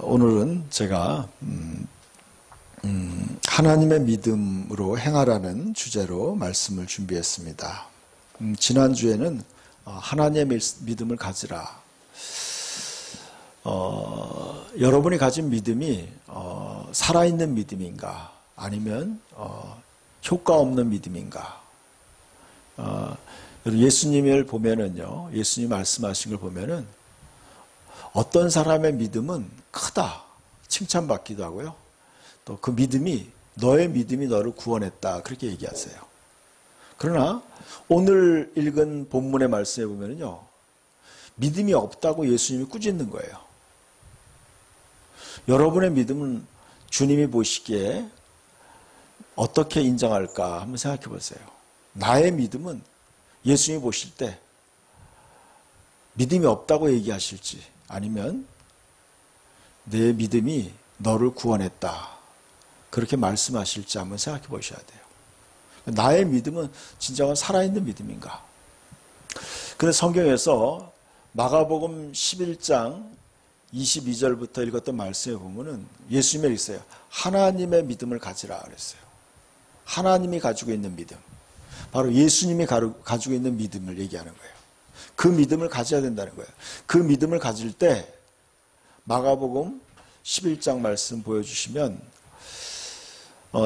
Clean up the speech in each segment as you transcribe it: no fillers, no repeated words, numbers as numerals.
오늘은 제가 하나님의 믿음으로 행하라는 주제로 말씀을 준비했습니다. 지난주에는 하나님의 믿음을 가지라. 여러분이 가진 믿음이 살아있는 믿음인가 아니면 효과 없는 믿음인가. 예수님을 보면은요, 예수님 말씀하신 걸 보면은 어떤 사람의 믿음은 크다 칭찬받기도 하고요, 또 그 믿음이 너의 믿음이 너를 구원했다 그렇게 얘기하세요. 그러나 오늘 읽은 본문의 말씀에 보면은요, 믿음이 없다고 예수님이 꾸짖는 거예요. 여러분의 믿음은 주님이 보시기에 어떻게 인정할까 한번 생각해 보세요. 나의 믿음은 예수님이 보실 때 믿음이 없다고 얘기하실지, 아니면 내 믿음이 너를 구원했다 그렇게 말씀하실지 한번 생각해 보셔야 돼요. 나의 믿음은 진정한 살아있는 믿음인가? 그래서 성경에서 마가복음 11장 22절부터 읽었던 말씀에 보면은 예수님이 있어요. 하나님의 믿음을 가지라 그랬어요. 하나님이 가지고 있는 믿음, 바로 예수님이 가지고 있는 믿음을 얘기하는 거예요. 그 믿음을 가져야 된다는 거예요. 그 믿음을 가질 때 마가복음 11장 말씀 보여주시면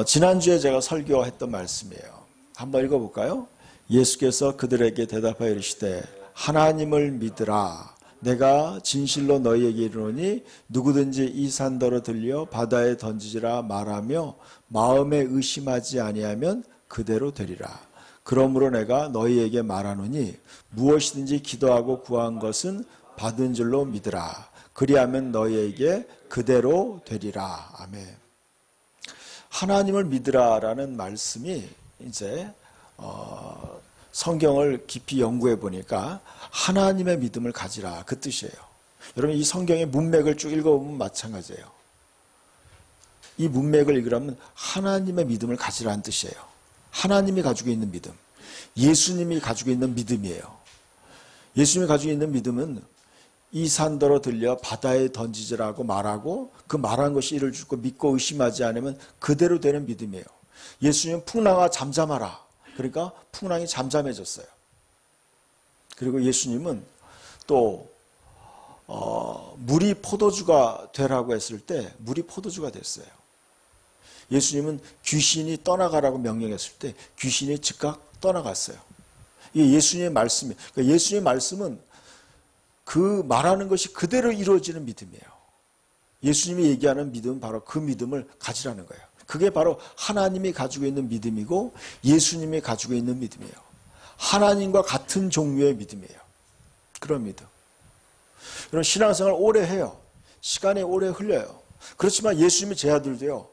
지난주에 제가 설교했던 말씀이에요. 한번 읽어볼까요? 예수께서 그들에게 대답하여 이르시되 하나님을 믿으라. 내가 진실로 너희에게 이르노니 누구든지 이 산더러 들려 바다에 던지지라 말하며 마음에 의심하지 아니하면 그대로 되리라. 그러므로 내가 너희에게 말하노니 무엇이든지 기도하고 구한 것은 받은 줄로 믿으라. 그리하면 너희에게 그대로 되리라. 아멘. 하나님을 믿으라라는 말씀이 이제 성경을 깊이 연구해 보니까 하나님의 믿음을 가지라 그 뜻이에요. 여러분 이 성경의 문맥을 쭉 읽어보면 마찬가지예요. 이 문맥을 읽으려면 하나님의 믿음을 가지라는 뜻이에요. 하나님이 가지고 있는 믿음, 예수님이 가지고 있는 믿음이에요. 예수님이 가지고 있는 믿음은 이 산더러 들려 바다에 던지지라고 말하고 그 말한 것이 이를 주고 믿고 의심하지 않으면 그대로 되는 믿음이에요. 예수님은 풍랑아 잠잠하라. 그러니까 풍랑이 잠잠해졌어요. 그리고 예수님은 또 물이 포도주가 되라고 했을 때 물이 포도주가 됐어요. 예수님은 귀신이 떠나가라고 명령했을 때 귀신이 즉각 떠나갔어요. 이게 예수님의 말씀이에요. 그러니까 예수님의 말씀은 그 말하는 것이 그대로 이루어지는 믿음이에요. 예수님이 얘기하는 믿음은 바로 그 믿음을 가지라는 거예요. 그게 바로 하나님이 가지고 있는 믿음이고 예수님이 가지고 있는 믿음이에요. 하나님과 같은 종류의 믿음이에요. 그런 믿음. 여러분 신앙생활 오래 해요. 시간이 오래 흘려요. 그렇지만 예수님의 제 아들도요,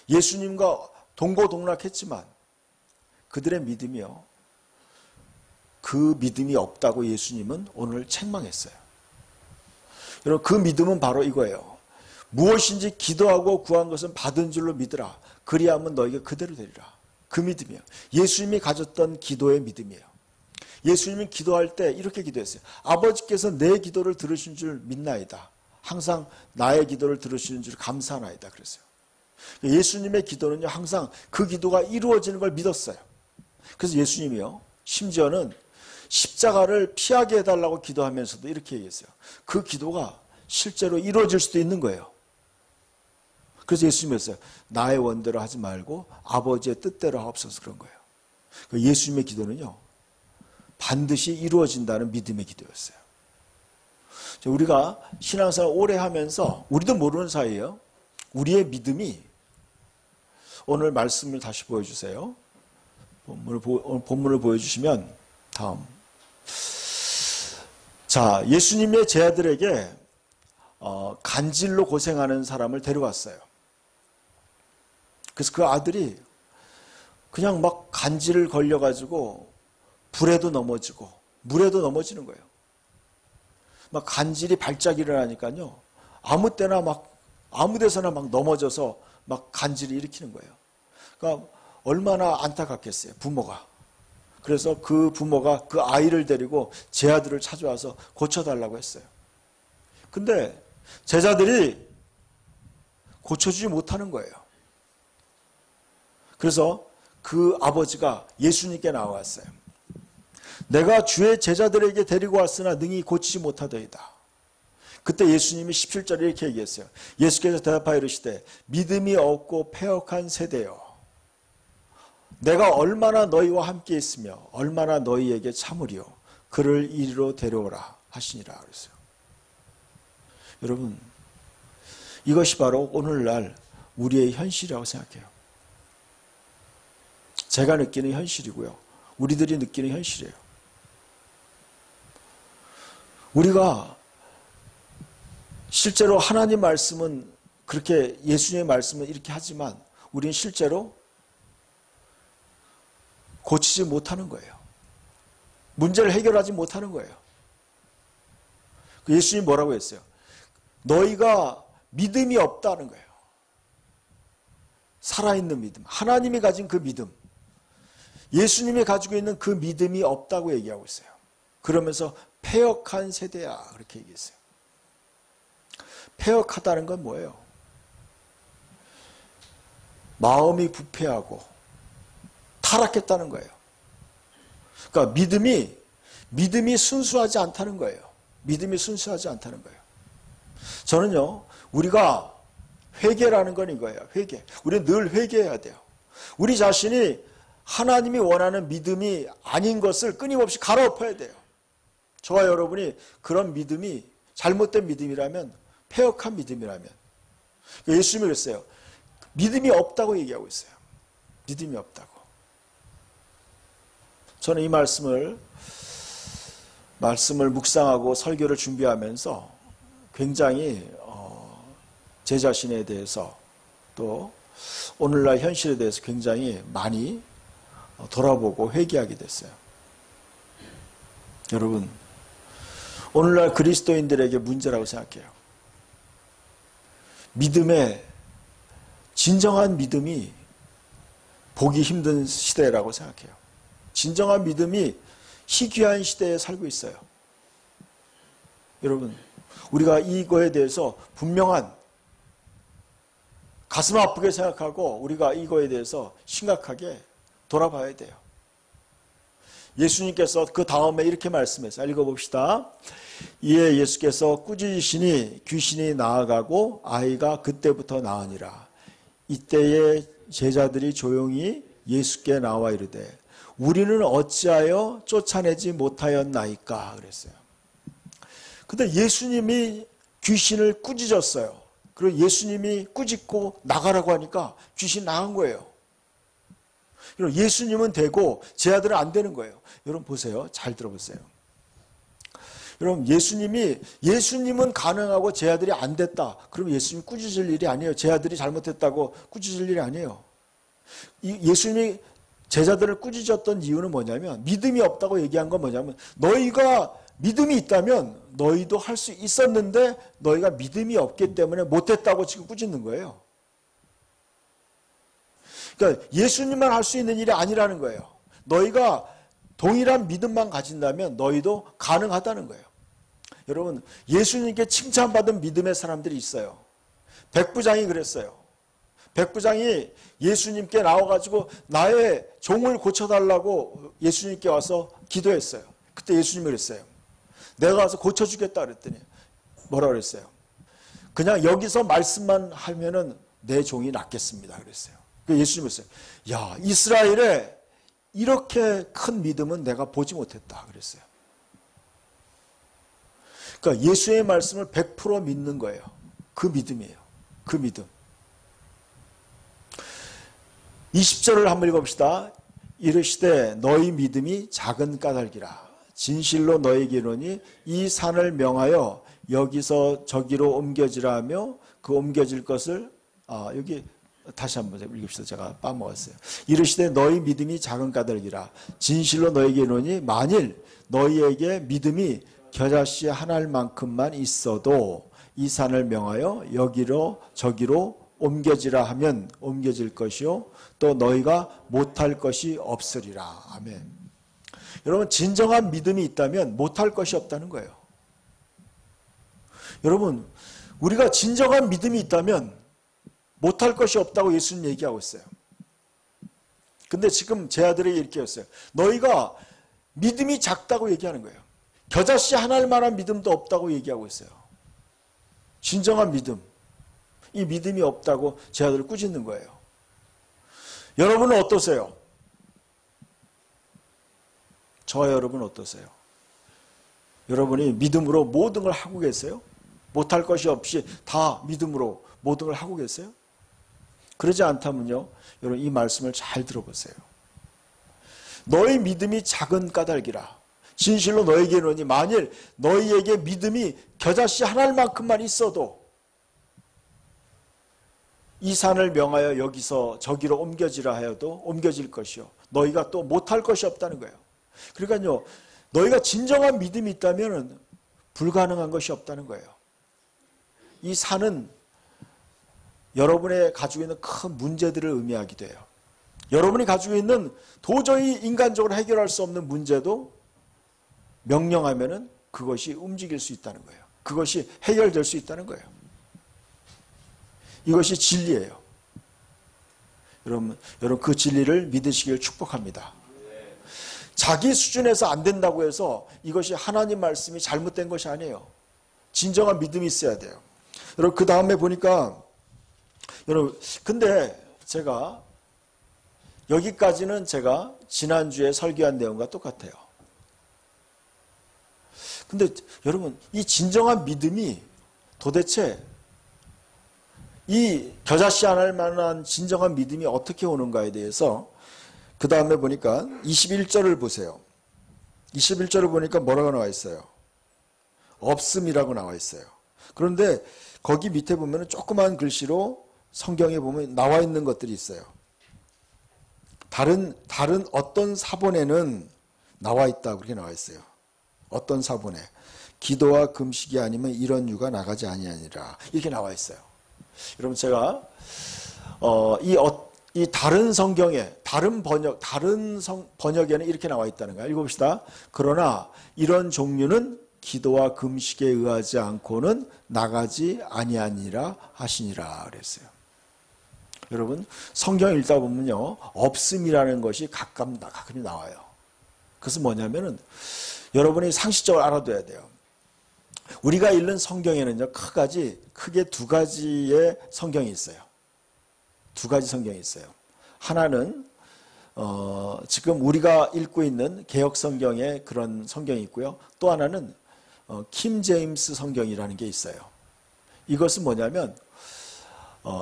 예수님과 동고동락했지만 그들의 믿음이요, 그 믿음이 없다고 예수님은 오늘 책망했어요. 여러분 그 믿음은 바로 이거예요. 무엇인지 기도하고 구한 것은 받은 줄로 믿으라. 그리하면 너에게 그대로 되리라. 그 믿음이에요. 예수님이 가졌던 기도의 믿음이에요. 예수님이 기도할 때 이렇게 기도했어요. 아버지께서 내 기도를 들으신 줄 믿나이다. 항상 나의 기도를 들으시는 줄 감사하나이다 그랬어요. 예수님의 기도는요, 항상 그 기도가 이루어지는 걸 믿었어요. 그래서 예수님이요, 심지어는 십자가를 피하게 해달라고 기도하면서도 이렇게 얘기했어요. 그 기도가 실제로 이루어질 수도 있는 거예요. 그래서 예수님이 했어요. 나의 원대로 하지 말고 아버지의 뜻대로 하옵소서 그런 거예요. 예수님의 기도는요, 반드시 이루어진다는 믿음의 기도였어요. 우리가 신앙생활 오래 하면서 우리도 모르는 사이에요, 우리의 믿음이, 오늘 말씀을 다시 보여주세요. 본문을 보여주시면 다음. 자, 예수님의 제자들에게 간질로 고생하는 사람을 데려왔어요. 그래서 그 아들이 그냥 막 간질을 걸려가지고 불에도 넘어지고 물에도 넘어지는 거예요. 막 간질이 발작 일어나니까요, 아무 때나 막 아무 데서나 막 넘어져서 막 간질을 일으키는 거예요. 그러니까 얼마나 안타깝겠어요, 부모가. 그래서 그 부모가 그 아이를 데리고 제 아들을 찾아와서 고쳐달라고 했어요. 근데 제자들이 고쳐주지 못하는 거예요. 그래서 그 아버지가 예수님께 나왔어요. 내가 주의 제자들에게 데리고 왔으나 능히 고치지 못하더이다. 그때 예수님이 17절에 이렇게 얘기했어요. 예수께서 대답하여 이르시되 믿음이 없고 패역한 세대여, 내가 얼마나 너희와 함께 있으며 얼마나 너희에게 참으리요, 그를 이리로 데려오라 하시니라 그랬어요. 여러분, 이것이 바로 오늘날 우리의 현실이라고 생각해요. 제가 느끼는 현실이고요, 우리들이 느끼는 현실이에요. 우리가 실제로 하나님 말씀은 그렇게, 예수님의 말씀은 이렇게 하지만 우리는 실제로 고치지 못하는 거예요. 문제를 해결하지 못하는 거예요. 예수님이 뭐라고 했어요? 너희가 믿음이 없다는 거예요. 살아있는 믿음, 하나님이 가진 그 믿음, 예수님이 가지고 있는 그 믿음이 없다고 얘기하고 있어요. 그러면서 패역한 세대야, 그렇게 얘기했어요. 패역하다는 건 뭐예요? 마음이 부패하고 타락했다는 거예요. 그러니까 믿음이 순수하지 않다는 거예요. 믿음이 순수하지 않다는 거예요. 저는요, 우리가 회개라는 건 이거예요. 회개. 우리는 늘 회개해야 돼요. 우리 자신이 하나님이 원하는 믿음이 아닌 것을 끊임없이 갈아엎어야 돼요. 저와 여러분이 그런 믿음이 잘못된 믿음이라면, 패역한 믿음이라면, 예수님이 그랬어요. 믿음이 없다고 얘기하고 있어요. 믿음이 없다고. 저는 이 말씀을 묵상하고 설교를 준비하면서 굉장히 제 자신에 대해서 또 오늘날 현실에 대해서 굉장히 많이 돌아보고 회개하게 됐어요. 여러분, 오늘날 그리스도인들에게 문제라고 생각해요. 진정한 믿음이 보기 힘든 시대라고 생각해요. 진정한 믿음이 희귀한 시대에 살고 있어요. 여러분, 우리가 이거에 대해서 분명한, 가슴 아프게 생각하고 우리가 이거에 대해서 심각하게 돌아봐야 돼요. 예수님께서 그 다음에 이렇게 말씀했어요. 읽어봅시다. 이에 예수께서 꾸짖으시니 귀신이 나아가고 아이가 그때부터 나으니라. 이때에 제자들이 조용히 예수께 나와 이르되 우리는 어찌하여 쫓아내지 못하였나이까 그랬어요. 근데 예수님이 귀신을 꾸짖었어요. 그리고 예수님이 꾸짖고 나가라고 하니까 귀신 나간 거예요. 예수님은 되고 제 아들은 안 되는 거예요. 여러분 보세요. 잘 들어보세요. 여러분, 예수님은 가능하고 제 아들이 안 됐다. 그럼 예수님이 꾸짖을 일이 아니에요. 제 아들이 잘못했다고 꾸짖을 일이 아니에요. 예수님이 제자들을 꾸짖었던 이유는 뭐냐면, 믿음이 없다고 얘기한 건 뭐냐면, 너희가 믿음이 있다면 너희도 할 수 있었는데 너희가 믿음이 없기 때문에 못했다고 지금 꾸짖는 거예요. 그러니까 예수님만 할 수 있는 일이 아니라는 거예요. 너희가 동일한 믿음만 가진다면 너희도 가능하다는 거예요. 여러분, 예수님께 칭찬받은 믿음의 사람들이 있어요. 백부장이 그랬어요. 백부장이 예수님께 나와가지고 나의 종을 고쳐달라고 예수님께 와서 기도했어요. 그때 예수님이 그랬어요. 내가 와서 고쳐주겠다 그랬더니 뭐라 그랬어요? 그냥 여기서 말씀만 하면은 내 종이 낫겠습니다 그랬어요. 예수님이 그랬어요. 야, 이스라엘에 이렇게 큰 믿음은 내가 보지 못했다 그랬어요. 그러니까 예수의 말씀을 100% 믿는 거예요. 그 믿음이에요. 그 믿음. 20절을 한번 읽어봅시다. 이르시되 너희 믿음이 작은 까닭이라. 진실로 너희에게 이르노니 이 산을 명하여 여기서 저기로 옮겨지라 하며 그 옮겨질 것을 여기 다시 한번 읽읍시다. 제가 빠먹었어요. 이르시되 너희 믿음이 작은 까닭이라. 진실로 너희에게 이르노니 만일 너희에게 믿음이 겨자씨 하나만큼만 있어도 이 산을 명하여 여기로 저기로 옮겨지라 하면 옮겨질 것이요 또 너희가 못할 것이 없으리라. 아멘. 여러분, 진정한 믿음이 있다면 못할 것이 없다는 거예요. 여러분, 우리가 진정한 믿음이 있다면 못할 것이 없다고 예수님 얘기하고 있어요. 근데 지금 제 아들에게 이렇게 했어요. 너희가 믿음이 작다고 얘기하는 거예요. 겨자씨 하나일 만한 믿음도 없다고 얘기하고 있어요. 진정한 믿음. 이 믿음이 없다고 제 아들을 꾸짖는 거예요. 여러분은 어떠세요? 저와 여러분은 어떠세요? 여러분이 믿음으로 모든 걸 하고 계세요? 못할 것이 없이 다 믿음으로 모든 걸 하고 계세요? 그러지 않다면요, 여러분 이 말씀을 잘 들어보세요. 너희 믿음이 작은 까닭이라. 진실로 너에게 이르노니 만일 너희에게 믿음이 겨자씨 하나만큼만 있어도 이 산을 명하여 여기서 저기로 옮겨지라 하여도 옮겨질 것이요. 너희가 또 못할 것이 없다는 거예요. 그러니까요, 너희가 진정한 믿음이 있다면 불가능한 것이 없다는 거예요. 이 산은 여러분의 가지고 있는 큰 문제들을 의미하기도 해요. 여러분이 가지고 있는 도저히 인간적으로 해결할 수 없는 문제도 명령하면은 그것이 움직일 수 있다는 거예요. 그것이 해결될 수 있다는 거예요. 이것이 진리예요. 여러분 그 진리를 믿으시길 축복합니다. 자기 수준에서 안 된다고 해서 이것이 하나님 말씀이 잘못된 것이 아니에요. 진정한 믿음이 있어야 돼요. 여러분 그 다음에 보니까 여러분 근데 제가 여기까지는 제가 지난주에 설교한 내용과 똑같아요. 근데 여러분 이 진정한 믿음이 도대체 이 겨자씨 안 할 만한 진정한 믿음이 어떻게 오는가에 대해서 그 다음에 보니까 21절을 보세요. 21절을 보니까 뭐라고 나와 있어요? 없음이라고 나와 있어요. 그런데 거기 밑에 보면 조그만 글씨로 성경에 보면 나와 있는 것들이 있어요. 다른 어떤 사본에는 나와 있다고 그렇게 나와 있어요. 어떤 사본에 기도와 금식이 아니면 이런 유가 나가지 아니하니라 이렇게 나와 있어요. 여러분 제가 이 다른 성경에 다른 번역에는 이렇게 나와 있다는 거예요. 읽어봅시다. 그러나 이런 종류는 기도와 금식에 의하지 않고는 나가지 아니하니라 하시니라 그랬어요. 여러분 성경 읽다 보면요 없음이라는 것이 가끔이 나와요. 그것은 뭐냐면은 여러분이 상식적으로 알아둬야 돼요. 우리가 읽는 성경에는요 크게 두 가지의 성경이 있어요. 두 가지 성경이 있어요. 하나는 지금 우리가 읽고 있는 개역 성경에 그런 성경이 있고요. 또 하나는 킴 제임스 성경이라는 게 있어요. 이것은 뭐냐면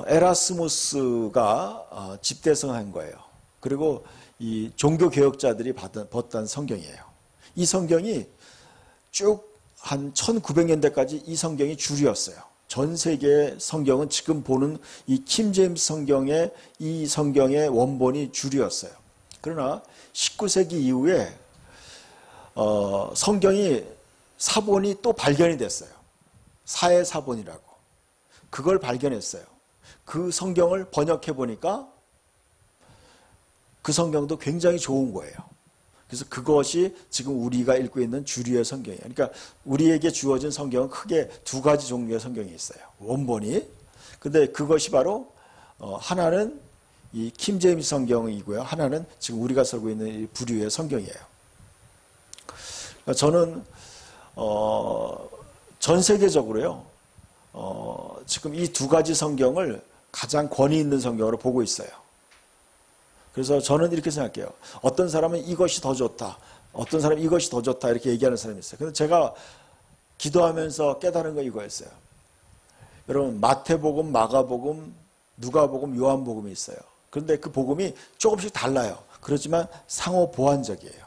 에라스무스가 집대성한 거예요. 그리고 이 종교 개혁자들이 봤던 성경이에요. 이 성경이 쭉 한 1900년대까지 이 성경이 주류였어요. 전 세계의 성경은 지금 보는 이 킴 제임스 성경의 이 성경의 원본이 주류였어요. 그러나 19세기 이후에 성경이 사본이 또 발견이 됐어요. 사해 사본이라고. 그걸 발견했어요. 그 성경을 번역해 보니까 그 성경도 굉장히 좋은 거예요. 그래서 그것이 지금 우리가 읽고 있는 주류의 성경이에요. 그러니까 우리에게 주어진 성경은 크게 두 가지 종류의 성경이 있어요. 원본이. 근데 그것이 바로 하나는 이 킴 제임스 성경이고요. 하나는 지금 우리가 살고 있는 이 부류의 성경이에요. 그러니까 저는 전 세계적으로요. 지금 이 두 가지 성경을 가장 권위 있는 성경으로 보고 있어요. 그래서 저는 이렇게 생각해요. 어떤 사람은 이것이 더 좋다. 어떤 사람은 이것이 더 좋다. 이렇게 얘기하는 사람이 있어요. 근데 제가 기도하면서 깨달은 거 이거였어요. 여러분 마태복음, 마가복음, 누가복음, 요한복음이 있어요. 그런데 그 복음이 조금씩 달라요. 그렇지만 상호 보완적이에요.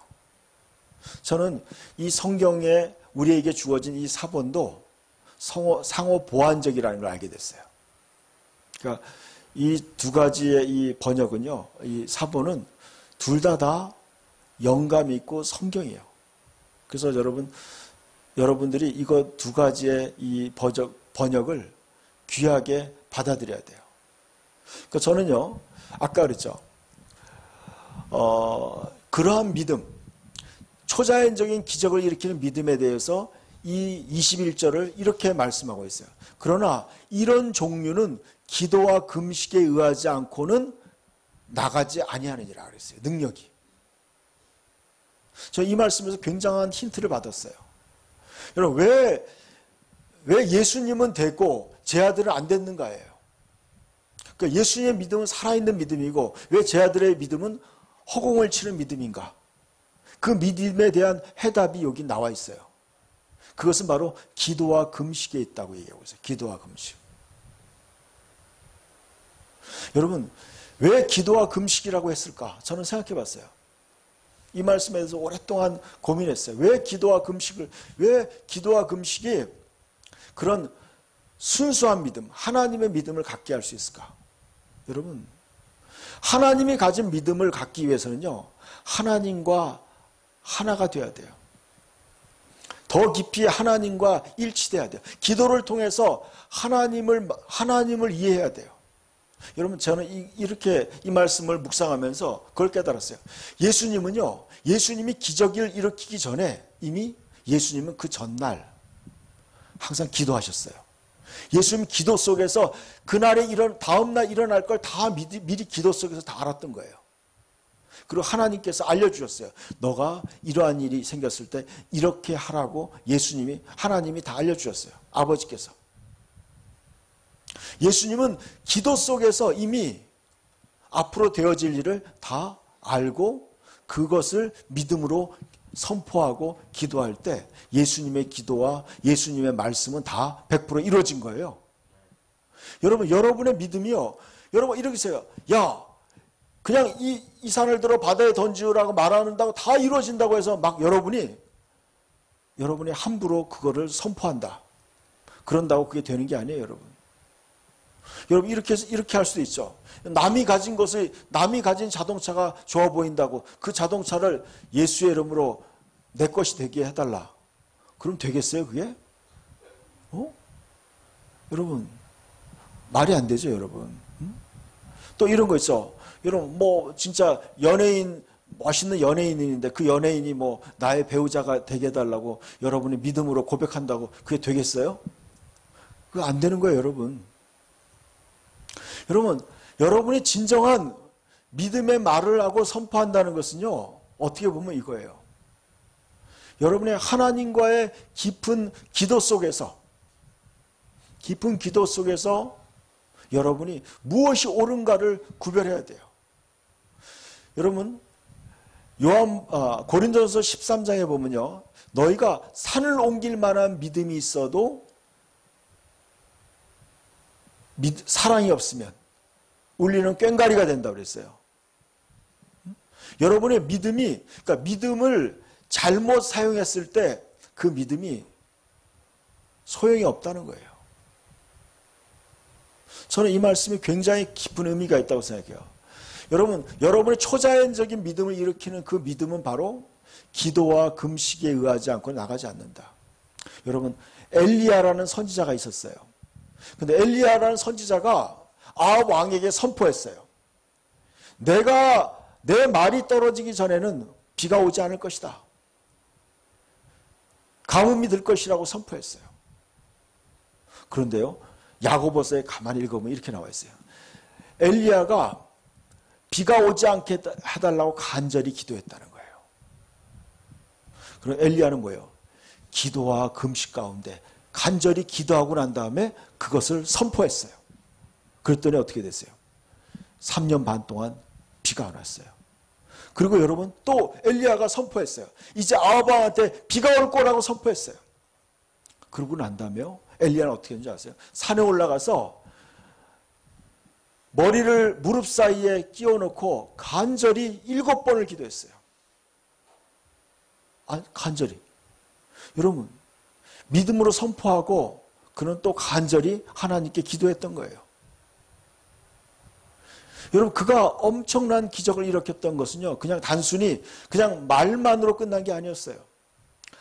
저는 이 성경에 우리에게 주어진 이 사본도 상호 보완적이라는 걸 알게 됐어요. 그러니까 이 두 가지의 이 번역은요, 이 사본은 둘 다 영감 있고 성경이에요. 그래서 여러분들이 이거 두 가지의 이 번역을 귀하게 받아들여야 돼요. 그러니까 저는요, 아까 그랬죠. 그러한 믿음, 초자연적인 기적을 일으키는 믿음에 대해서 이 21절을 이렇게 말씀하고 있어요. 그러나 이런 종류는 기도와 금식에 의하지 않고는 나가지 아니하느니라 그랬어요. 능력이. 저 이 말씀에서 굉장한 힌트를 받았어요. 여러분 왜 예수님은 되고 제 아들은 안 됐는가예요. 그러니까 예수님의 믿음은 살아있는 믿음이고 왜 제 아들의 믿음은 허공을 치는 믿음인가. 그 믿음에 대한 해답이 여기 나와 있어요. 그것은 바로 기도와 금식에 있다고 얘기하고 있어요. 기도와 금식. 여러분 왜 기도와 금식이라고 했을까? 저는 생각해 봤어요. 이 말씀에 대해서 오랫동안 고민했어요. 왜 기도와 금식이 그런 순수한 믿음, 하나님의 믿음을 갖게 할 수 있을까? 여러분, 하나님이 가진 믿음을 갖기 위해서는요, 하나님과 하나가 돼야 돼요. 더 깊이 하나님과 일치돼야 돼요. 기도를 통해서 하나님을 이해해야 돼요. 여러분, 저는 이렇게 이 말씀을 묵상하면서 그걸 깨달았어요. 예수님이 기적을 일으키기 전에 이미 예수님은 그 전날 항상 기도하셨어요. 예수님 기도 속에서 그날에 다음날 일어날 걸 다 미리 기도 속에서 다 알았던 거예요. 그리고 하나님께서 알려주셨어요. 너가 이러한 일이 생겼을 때 이렇게 하라고 하나님이 다 알려주셨어요. 아버지께서. 예수님은 기도 속에서 이미 앞으로 되어질 일을 다 알고 그것을 믿음으로 선포하고 기도할 때 예수님의 기도와 예수님의 말씀은 다 100% 이루어진 거예요. 여러분, 여러분의 믿음이요. 여러분 이렇게 해요. 야, 그냥 이 산을 들어 바다에 던지우라고 말한다고 다 이루어진다고 해서 막 여러분이 함부로 그거를 선포한다. 그런다고 그게 되는 게 아니에요, 여러분. 여러분 이렇게 할 수도 있죠. 남이 가진 자동차가 좋아 보인다고 그 자동차를 예수의 이름으로 내 것이 되게 해달라. 그럼 되겠어요, 그게? 여러분 말이 안 되죠, 여러분. 또 이런 거 있어. 여러분 진짜 멋있는 연예인인데 그 연예인이 나의 배우자가 되게 해달라고 여러분이 믿음으로 고백한다고 그게 되겠어요? 그거 안 되는 거예요, 여러분. 여러분이 진정한 믿음의 말을 하고 선포한다는 것은요, 어떻게 보면 이거예요. 여러분의 하나님과의 깊은 기도 속에서 여러분이 무엇이 옳은가를 구별해야 돼요. 여러분, 고린도전서 13장에 보면요, 너희가 산을 옮길 만한 믿음이 있어도 사랑이 없으면 울리는 꽹과리가 된다고 그랬어요. 여러분의 믿음을 잘못 사용했을 때 그 믿음이 소용이 없다는 거예요. 저는 이 말씀이 굉장히 깊은 의미가 있다고 생각해요. 여러분의 초자연적인 믿음을 일으키는 그 믿음은 바로 기도와 금식에 의하지 않고 나가지 않는다. 여러분, 엘리야라는 선지자가 있었어요. 근데 엘리야라는 선지자가 아합 왕에게 선포했어요. 내 말이 떨어지기 전에는 비가 오지 않을 것이다. 가뭄이 들 것이라고 선포했어요. 그런데요, 야고보서에 가만히 읽어보면 이렇게 나와 있어요. 엘리야가 비가 오지 않게 해달라고 간절히 기도했다는 거예요. 그럼 엘리야는 뭐예요? 기도와 금식 가운데 간절히 기도하고 난 다음에 그것을 선포했어요. 그랬더니 어떻게 됐어요? 3년 반 동안 비가 안 왔어요. 그리고 여러분 또 엘리야가 선포했어요. 이제 아합 왕한테 비가 올 거라고 선포했어요. 그러고 난 다음에요, 엘리야는 어떻게 했는지 아세요? 산에 올라가서 머리를 무릎 사이에 끼워놓고 간절히 7번을 기도했어요. 간절히. 여러분, 믿음으로 선포하고 그는 또 간절히 하나님께 기도했던 거예요. 여러분, 그가 엄청난 기적을 일으켰던 것은요, 그냥 단순히 말만으로 끝난 게 아니었어요.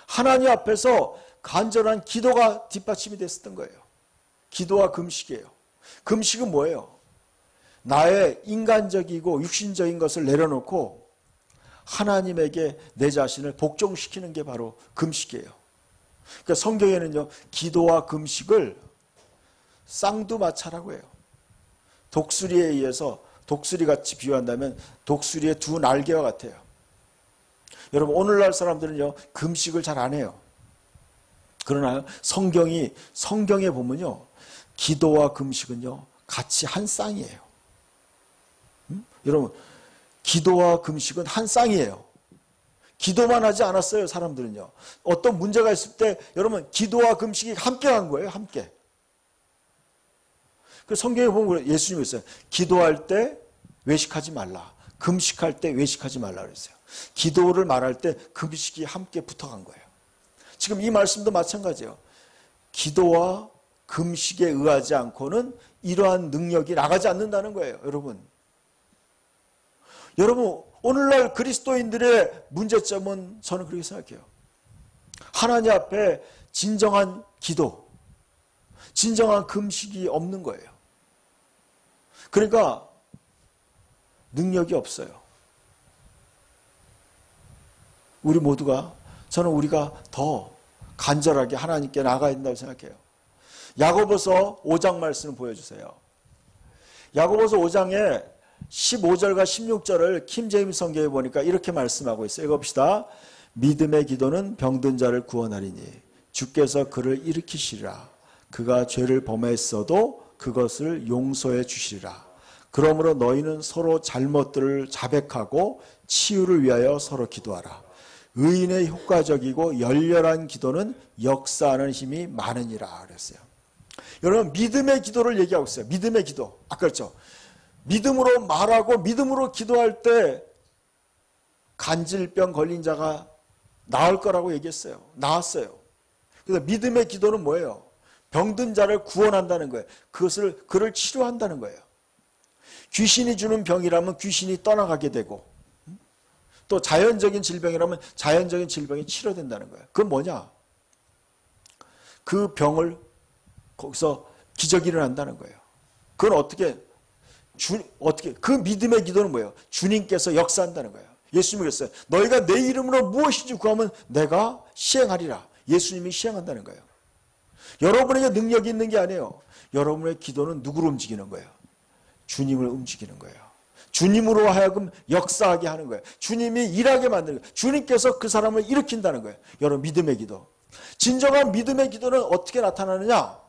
하나님 앞에서 간절한 기도가 뒷받침이 됐었던 거예요. 기도와 금식이에요. 금식은 뭐예요? 나의 인간적이고 육신적인 것을 내려놓고 하나님에게 내 자신을 복종시키는 게 바로 금식이에요. 그러니까 성경에는요, 기도와 금식을 쌍두마차라고 해요. 독수리에 의해서 독수리같이 비유한다면 독수리의 두 날개와 같아요. 여러분 오늘날 사람들은요 금식을 잘 안 해요. 그러나 성경에 보면요 기도와 금식은요 같이 한 쌍이에요. 여러분 기도와 금식은 한 쌍이에요. 기도만 하지 않았어요 사람들은요. 어떤 문제가 있을 때 여러분 기도와 금식이 함께 한 거예요. 함께. 그 성경에 보면 예수님이 있어요. 기도할 때 외식하지 말라. 금식할 때 외식하지 말라 그랬어요. 기도를 말할 때 금식이 함께 붙어간 거예요. 지금 이 말씀도 마찬가지예요. 기도와 금식에 의하지 않고는 이러한 능력이 나가지 않는다는 거예요. 여러분 오늘날 그리스도인들의 문제점은 저는 그렇게 생각해요. 하나님 앞에 진정한 기도, 진정한 금식이 없는 거예요. 그러니까 능력이 없어요. 저는 우리가 더 간절하게 하나님께 나가야 된다고 생각해요. 야고보서 5장 말씀을 보여주세요. 야고보서 5장에 15절과 16절을 킴제임스 성경에 보니까 이렇게 말씀하고 있어요. 읽어봅시다. 믿음의 기도는 병든 자를 구원하리니 주께서 그를 일으키시리라. 그가 죄를 범했어도 그것을 용서해 주시리라. 그러므로 너희는 서로 잘못들을 자백하고 치유를 위하여 서로 기도하라. 의인의 효과적이고 열렬한 기도는 역사하는 힘이 많으니라 그랬어요. 여러분 믿음의 기도를 얘기하고 있어요. 믿음의 기도. 아까 그랬죠. 믿음으로 말하고 믿음으로 기도할 때 간질병 걸린 자가 나을 거라고 얘기했어요. 나았어요. 그래서 믿음의 기도는 뭐예요? 병든 자를 구원한다는 거예요. 그를 치료한다는 거예요. 귀신이 주는 병이라면 귀신이 떠나가게 되고 또 자연적인 질병이라면 자연적인 질병이 치료된다는 거예요. 그건 뭐냐? 그 병을 거기서 기적이 일어난다는 거예요. 그건 어떻게 그 믿음의 기도는 뭐예요? 주님께서 역사한다는 거예요. 예수님이 그랬어요. 너희가 내 이름으로 무엇이든지 구하면 내가 시행하리라. 예수님이 시행한다는 거예요. 여러분에게 능력이 있는 게 아니에요. 여러분의 기도는 누구를 움직이는 거예요? 주님을 움직이는 거예요. 주님으로 하여금 역사하게 하는 거예요. 주님이 일하게 만드는 거예요. 주님께서 그 사람을 일으킨다는 거예요. 여러분 믿음의 기도. 진정한 믿음의 기도는 어떻게 나타나느냐?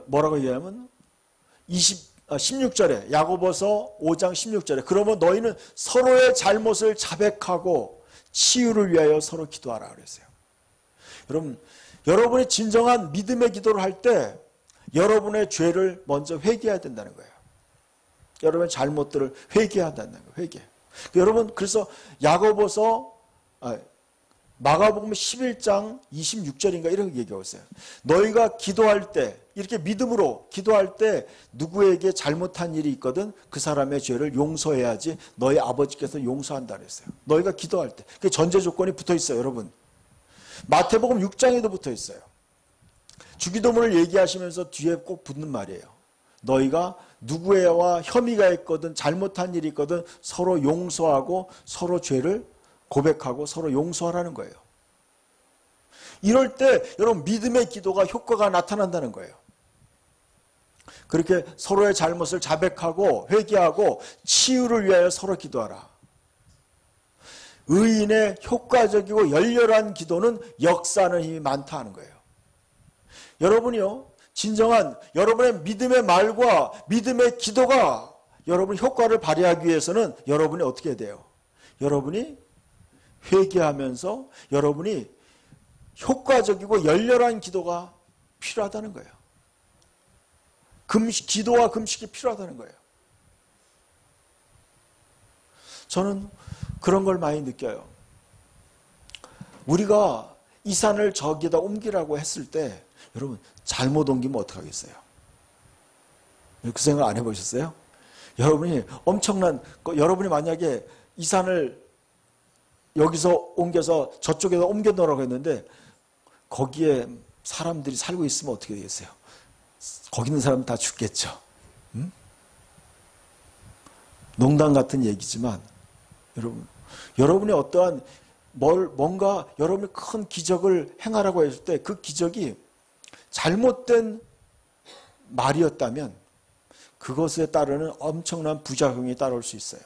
뭐라고 얘기하면 16절에 야고보서 5장 16절에 그러면 너희는 서로의 잘못을 자백하고 치유를 위하여 서로 기도하라 그랬어요. 여러분이 진정한 믿음의 기도를 할 때 여러분의 죄를 먼저 회개해야 된다는 거예요. 여러분의 잘못들을 회개해야 된다는 거예요. 회개. 여러분 그래서 마가복음 11장 26절인가 이렇게 얘기하고 있어요. 너희가 기도할 때 이렇게 믿음으로 기도할 때 누구에게 잘못한 일이 있거든 그 사람의 죄를 용서해야지 너희 아버지께서 용서한다 그랬어요. 너희가 기도할 때. 그 전제 조건이 붙어 있어요. 여러분. 마태복음 6장에도 붙어 있어요. 주기도문을 얘기하시면서 뒤에 꼭 붙는 말이에요. 너희가 누구에와 혐의가 있거든 잘못한 일이 있거든 서로 용서하고 서로 죄를 고백하고 서로 용서하라는 거예요. 이럴 때 여러분 믿음의 기도가 효과가 나타난다는 거예요. 그렇게 서로의 잘못을 자백하고 회개하고 치유를 위하여 서로 기도하라. 의인의 효과적이고 열렬한 기도는 역사하는 힘이 많다 하는 거예요. 여러분이요 진정한 여러분의 믿음의 말과 믿음의 기도가 여러분 효과를 발휘하기 위해서는 여러분이 어떻게 해야 돼요? 여러분이 회개하면서 여러분이 효과적이고 열렬한 기도가 필요하다는 거예요. 기도와 금식이 필요하다는 거예요. 저는 그런 걸 많이 느껴요. 우리가 이 산을 저기다 옮기라고 했을 때 여러분 잘못 옮기면 어떡하겠어요? 그 생각 안 해보셨어요? 여러분이 만약에 이 산을 여기서 옮겨서 저쪽에다 옮겨 놓으라고 했는데 거기에 사람들이 살고 있으면 어떻게 되겠어요? 거기 있는 사람 다 죽겠죠. 응? 농담 같은 얘기지만 여러분이 어떠한 뭔가 여러분이 큰 기적을 행하라고 했을 때 그 기적이 잘못된 말이었다면 그것에 따르는 엄청난 부작용이 따라올 수 있어요.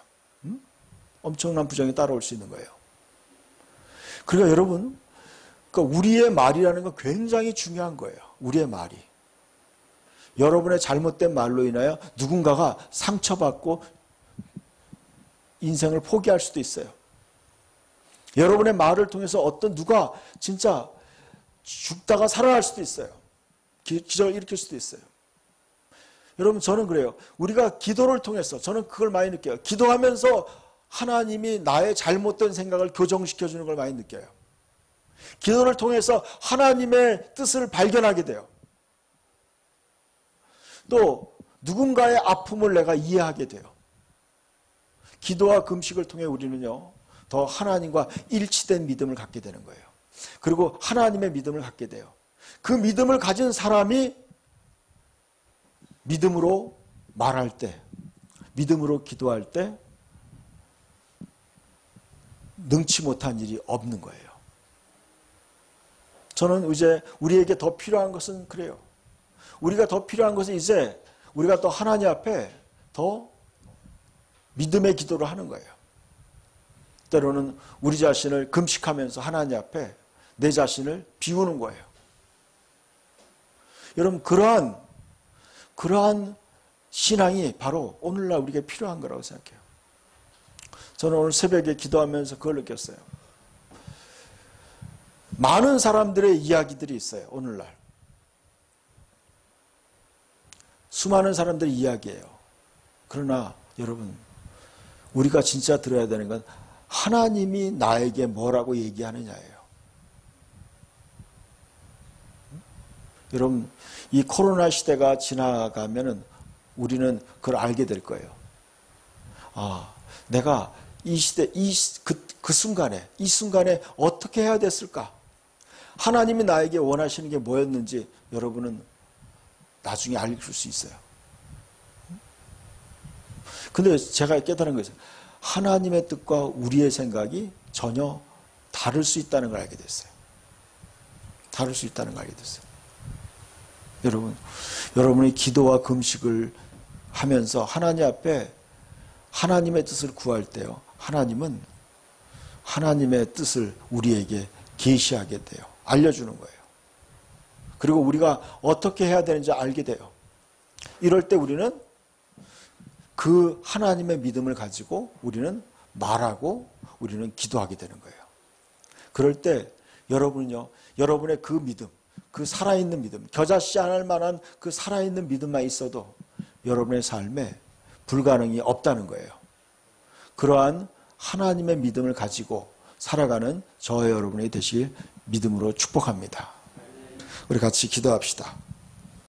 엄청난 부작용이 따라올 수 있는 거예요. 그러니까 여러분, 그러니까 우리의 말이라는 건 굉장히 중요한 거예요. 우리의 말이. 여러분의 잘못된 말로 인하여 누군가가 상처받고 인생을 포기할 수도 있어요. 여러분의 말을 통해서 어떤 누가 진짜 죽다가 살아날 수도 있어요. 기적을 일으킬 수도 있어요. 여러분, 저는 그래요. 우리가 기도를 통해서, 저는 그걸 많이 느껴요. 기도하면서 하나님이 나의 잘못된 생각을 교정시켜주는 걸 많이 느껴요. 기도를 통해서 하나님의 뜻을 발견하게 돼요. 또 누군가의 아픔을 내가 이해하게 돼요. 기도와 금식을 통해 우리는요, 더 하나님과 일치된 믿음을 갖게 되는 거예요. 그리고 하나님의 믿음을 갖게 돼요. 그 믿음을 가진 사람이 믿음으로 말할 때, 믿음으로 기도할 때 능치 못한 일이 없는 거예요. 저는 이제 우리에게 더 필요한 것은 그래요. 우리가 더 필요한 것은 이제 우리가 또 하나님 앞에 더 믿음의 기도를 하는 거예요. 때로는 우리 자신을 금식하면서 하나님 앞에 내 자신을 비우는 거예요. 여러분, 그러한 신앙이 바로 오늘날 우리에게 필요한 거라고 생각해요. 저는 오늘 새벽에 기도하면서 그걸 느꼈어요. 많은 사람들의 이야기들이 있어요. 오늘날. 수많은 사람들의 이야기예요. 그러나 여러분, 우리가 진짜 들어야 되는 건 하나님이 나에게 뭐라고 얘기하느냐예요. 여러분, 이 코로나 시대가 지나가면은 우리는 그걸 알게 될 거예요. 아, 내가 이 시대, 그 순간에, 이 순간에 어떻게 해야 됐을까? 하나님이 나에게 원하시는 게 뭐였는지 여러분은 나중에 알릴 수 있어요. 근데 제가 깨달은 것은 하나님의 뜻과 우리의 생각이 전혀 다를 수 있다는 걸 알게 됐어요. 다를 수 있다는 걸 알게 됐어요. 여러분이 기도와 금식을 하면서 하나님 앞에 하나님의 뜻을 구할 때요, 하나님은 하나님의 뜻을 우리에게 계시하게 돼요. 알려주는 거예요. 그리고 우리가 어떻게 해야 되는지 알게 돼요. 이럴 때 우리는 그 하나님의 믿음을 가지고 우리는 말하고 우리는 기도하게 되는 거예요. 그럴 때 여러분은요, 여러분의 그 믿음, 그 살아있는 믿음, 겨자씨 않을 만한 그 살아있는 믿음만 있어도 여러분의 삶에 불가능이 없다는 거예요. 그러한 하나님의 믿음을 가지고 살아가는 저와 여러분이 되실 믿음으로 축복합니다. 우리 같이 기도합시다.